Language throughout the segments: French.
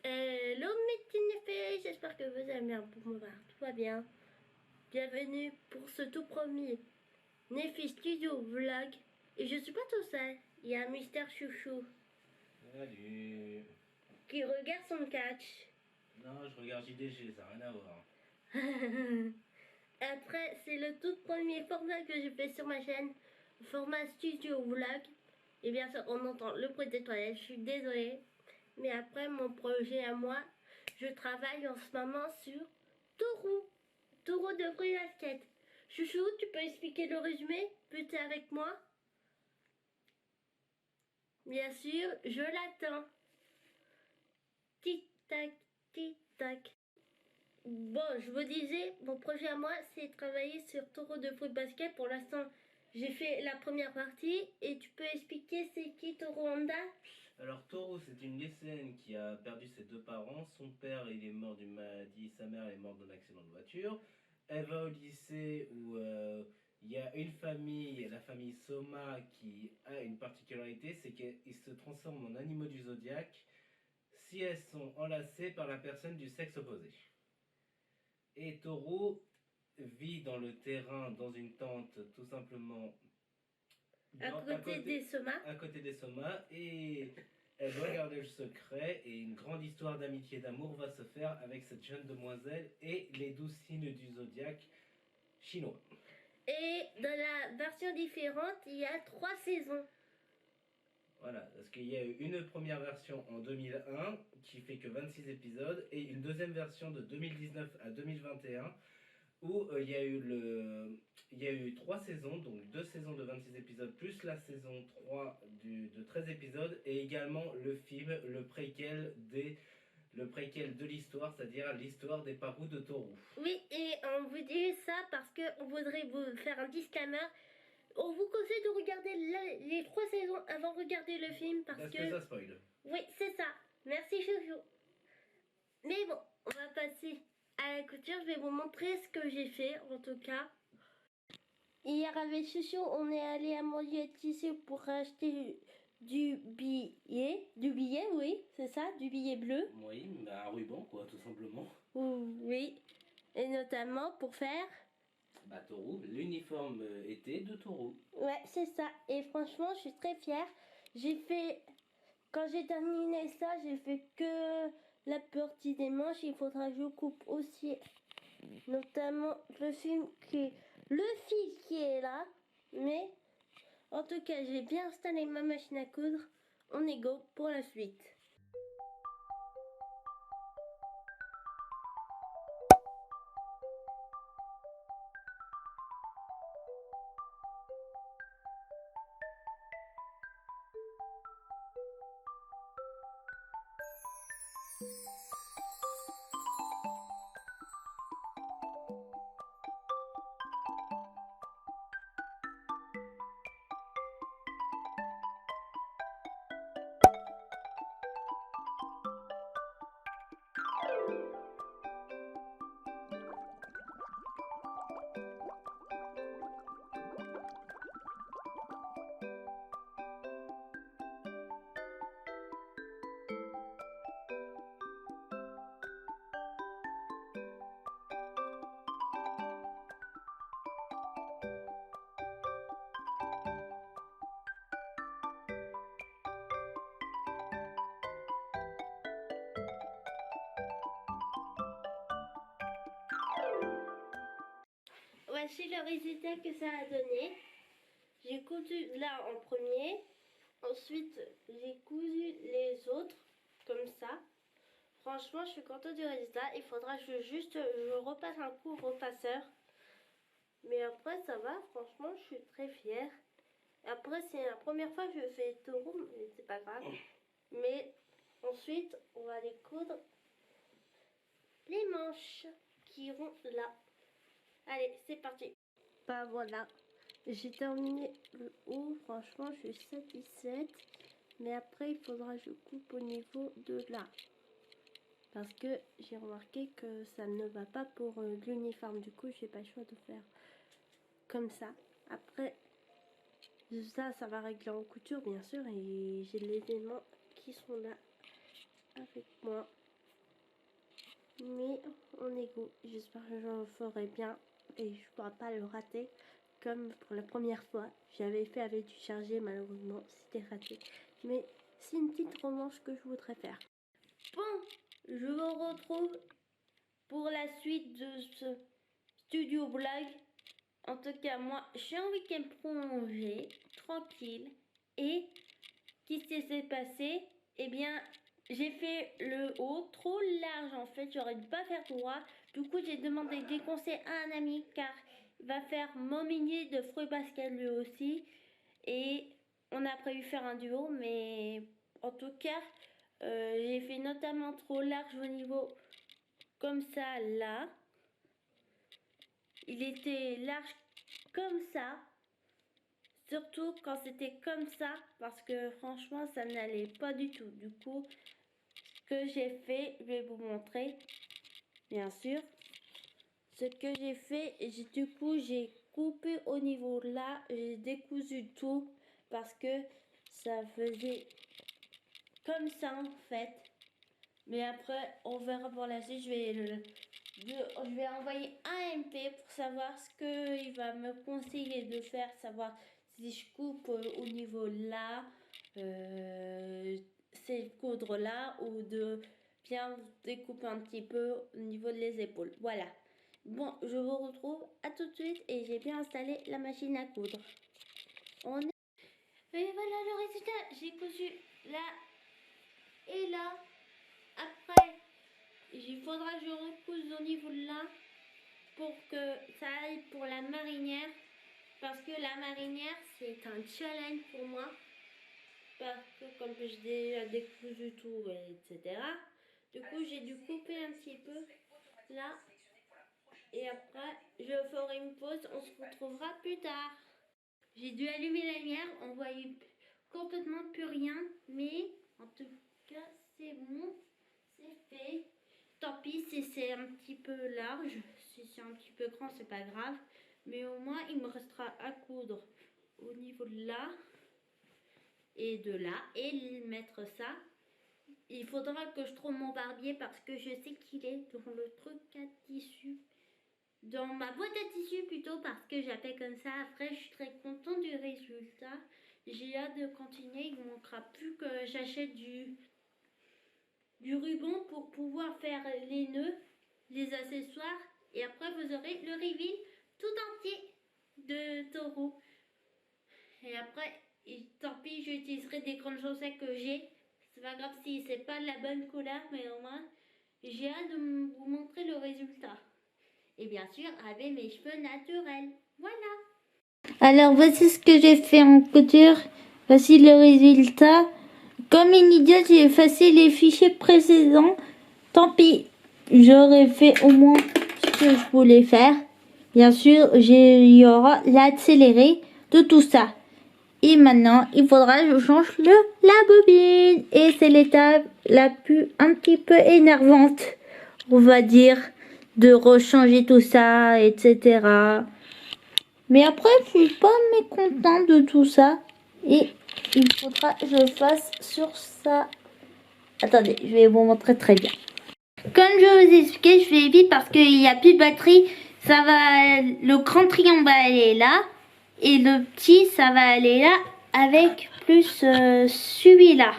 Hello mes petits nefs, j'espère que vous allez bien pour moi, tout va bien. Bienvenue pour ce tout premier Nefi Studio Vlog. Et je suis pas tout seul, il y a Mister Chouchou. Salut. Qui regarde son catch. Non, je regarde JDG, ça n'a rien à voir. Après, c'est le tout premier format que je fais sur ma chaîne, format Studio Vlog. Et bien sûr, on entend le bruit des toilettes, je suis désolée. Mais après, mon projet à moi, je travaille en ce moment sur Taureau de fruits basket. Chouchou, tu peux expliquer le résumé? Peut-être avec moi? Bien sûr, je l'attends. Tic-tac, tic-tac. Bon, je vous disais, mon projet à moi, c'est de travailler sur Taureau de foot basket. Pour l'instant, j'ai fait la première partie. Et tu peux expliquer c'est qui Taureau Honda? Alors Taureau, c'est une lycéenne qui a perdu ses deux parents. Son père, il est mort d'une maladie, sa mère est morte d'un accident de voiture. Elle va au lycée où il y a une famille, la famille Soma, qui a une particularité, c'est qu'ils se transforment en animaux du zodiaque si elles sont enlacées par la personne du sexe opposé. Et Taureau vit dans le terrain, dans une tente, tout simplement À côté des somas. à côté des somas, et elle doit garder le secret, et une grande histoire d'amitié et d'amour va se faire avec cette jeune demoiselle et les 12 signes du zodiaque chinois. Et dans la version différente, il y a 3 saisons. Voilà, parce qu'il y a eu une première version en 2001 qui fait que 26 épisodes, et une deuxième version de 2019 à 2021 où il y a eu 3 saisons, donc 2 saisons de 26 épisodes, plus la saison 3 de 13 épisodes, et également le film, le préquel de l'histoire, c'est-à-dire l'histoire des parous de Taureau. Oui, et on vous dit ça parce qu'on voudrait vous faire un disclaimer. On vous conseille de regarder les 3 saisons avant de regarder le film parce que ça spoil. Oui, c'est ça. Merci Chouchou. Mais bon, on va passer à la couture. Je vais vous montrer ce que j'ai fait en tout cas. Hier avec Chouchou, on est allé à Mondial Tissu pour acheter du billet. Du billet, oui, c'est ça, du billet bleu. Oui, un ruban quoi, tout simplement. Oui, et notamment pour faire... Taureau, l'uniforme été de Taureau. Ouais, c'est ça. Et franchement, je suis très fière. J'ai fait... Quand j'ai terminé ça, j'ai fait que la partie des manches. Il faudra que je coupe aussi, notamment le fil qui est là. Mais en tout cas, j'ai bien installé ma machine à coudre. On est go pour la suite. Voici le résultat que ça a donné. J'ai cousu là en premier. Ensuite, j'ai cousu les autres comme ça. Franchement, je suis contente du résultat. Il faudra que je repasse un coup au repasseur. Mais après, ça va. Franchement, je suis très fière. Après, c'est la première fois que je fais Taureau, mais c'est pas grave. Mais ensuite, on va aller coudre les manches qui iront là. Allez, c'est parti. Bah voilà, j'ai terminé le haut. Franchement, je suis satisfaite. Mais après, il faudra que je coupe au niveau de là. Parce que j'ai remarqué que ça ne va pas pour l'uniforme. Du coup, j'ai pas le choix de faire comme ça. Après, ça va régler en couture, bien sûr. Et j'ai les éléments qui sont là avec moi. mais on est go. J'espère que je le ferai bien et je ne pourrai pas le rater comme pour la première fois. J'avais fait avec du chargé, malheureusement c'était raté. Mais c'est une petite revanche que je voudrais faire. Bon, je vous retrouve pour la suite de ce studio vlog. En tout cas, moi, je suis en week-end prolongé, tranquille. Et qu'est-ce qui s'est passé? Eh bien, j'ai fait le haut trop large en fait. J'aurais dû pas faire droit. Du coup, j'ai demandé des conseils à un ami car il va faire mon mini de fruits basket lui aussi. Et on a prévu faire un duo, mais en tout cas, j'ai fait notamment trop large au niveau comme ça là. Il était large comme ça. Surtout quand c'était comme ça, parce que franchement ça n'allait pas du tout. Du coup, ce que j'ai fait, je vais vous montrer, bien sûr. Ce que j'ai fait, du coup j'ai coupé au niveau là, j'ai décousu tout parce que ça faisait comme ça en fait. Mais après, on verra pour la suite. Je vais envoyer un MP pour savoir ce qu'il va me conseiller de faire, savoir si je coupe au niveau là, ces coudres là, ou de bien découper un petit peu au niveau des épaules. Voilà. Bon, je vous retrouve à tout de suite et j'ai bien installé la machine à coudre. Et voilà le résultat. J'ai cousu là et là. Après, il faudra que je recouse au niveau de là pour que ça aille pour la marinière. Parce que la marinière, c'est un challenge pour moi. Parce que comme j'ai déjà décousu tout, etc. Du coup, j'ai dû couper un petit peu là. Et après, je ferai une pause. On se retrouvera plus tard. J'ai dû allumer la lumière. On voyait complètement plus rien. Mais en tout cas, c'est bon. C'est fait. Tant pis si c'est un petit peu large. Si c'est un petit peu grand, c'est pas grave. Mais au moins, il me restera à coudre au niveau de là et de là. Et mettre ça. Il faudra que je trouve mon barbier parce que je sais qu'il est dans le truc à tissu. Dans ma boîte à tissu plutôt, parce que j'appelle comme ça. Après, je suis très contente du résultat. J'ai hâte de continuer. Il ne manquera plus que j'achète du ruban pour pouvoir faire les nœuds, les accessoires. Et après, vous aurez le reveal tout entier de taureau. Et après, tant pis, j'utiliserai des grandes chaussettes que j'ai. C'est pas grave si c'est pas de la bonne couleur, mais au moins, j'ai hâte de vous montrer le résultat. Et bien sûr, avec mes cheveux naturels. Voilà. Alors, voici ce que j'ai fait en couture. Voici le résultat. Comme une idiote, j'ai effacé les fichiers précédents. Tant pis, j'aurais fait au moins ce que je voulais faire. Bien sûr, il y aura l'accéléré de tout ça. Et maintenant, il faudra que je change la bobine. Et c'est l'étape la plus un petit peu énervante, on va dire, de rechanger tout ça, etc. Mais après, je suis pas mécontente de tout ça. Et il faudra que je fasse sur ça. Attendez, je vais vous montrer très bien. Comme je vous ai expliqué, je fais vite parce qu'il n'y a plus de batterie. Ça va, le grand triangle va aller là. Et le petit, ça va aller là avec plus celui-là.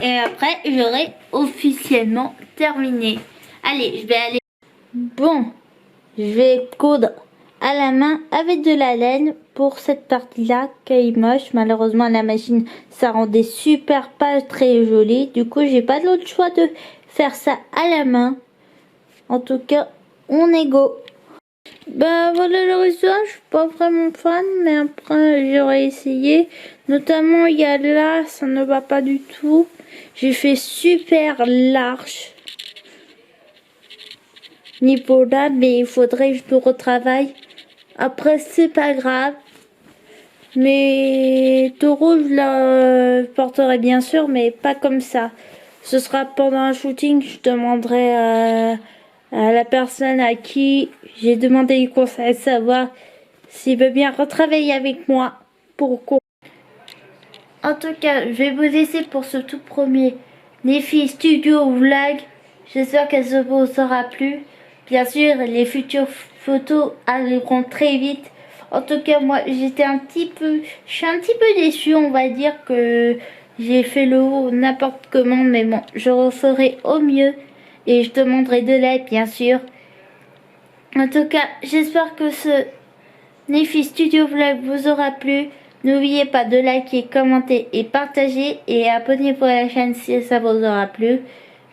Et après, j'aurai officiellement terminé. Allez, je vais aller. Bon, je vais coudre à la main avec de la laine pour cette partie-là qui est moche. Malheureusement, la machine, ça rendait super pas très joli. Du coup, j'ai pas d'autre choix de faire ça à la main. En tout cas, on est go. Bah voilà le résultat, je suis pas vraiment fan, mais après j'aurais essayé. Notamment il y a là, ça ne va pas du tout. J'ai fait super large niveau là, mais il faudrait que je le retravaille. Après c'est pas grave. Mais taureau je la porterai bien sûr, mais pas comme ça. Ce sera pendant un shooting, je demanderai à la personne à qui j'ai demandé du conseil, savoir s'il veut bien retravailler avec moi pour quoi. En tout cas, je vais vous laisser pour ce tout premier défi studio vlog. J'espère que ça vous aura plu. Bien sûr, les futures photos arriveront très vite. En tout cas, moi, je suis un petit peu déçue, on va dire que j'ai fait le haut n'importe comment, mais bon, je referai au mieux et je demanderai de l'aide, bien sûr. En tout cas, j'espère que ce Nefi Studio Vlog vous aura plu. N'oubliez pas de liker, commenter et partager et abonnez-vous à la chaîne si ça vous aura plu.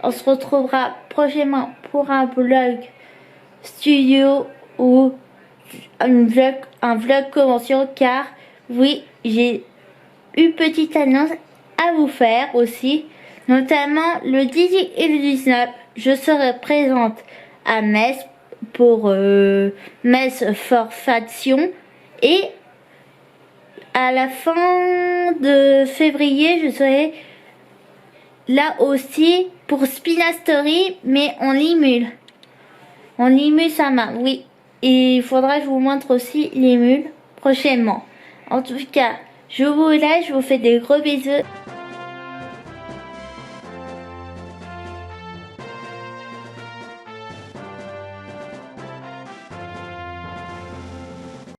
On se retrouvera prochainement pour un vlog studio ou un vlog convention, car oui, j'ai une petite annonce à vous faire aussi. Notamment le 18 et le 19, je serai présente à Metz pour Metz Forfation, et à la fin de février, je serai là aussi pour Spina Story, mais en Limule. En Limule Sama, oui. Et il faudra que je vous montre aussi les mules prochainement. En tout cas, je vous laisse, je vous fais des gros bisous.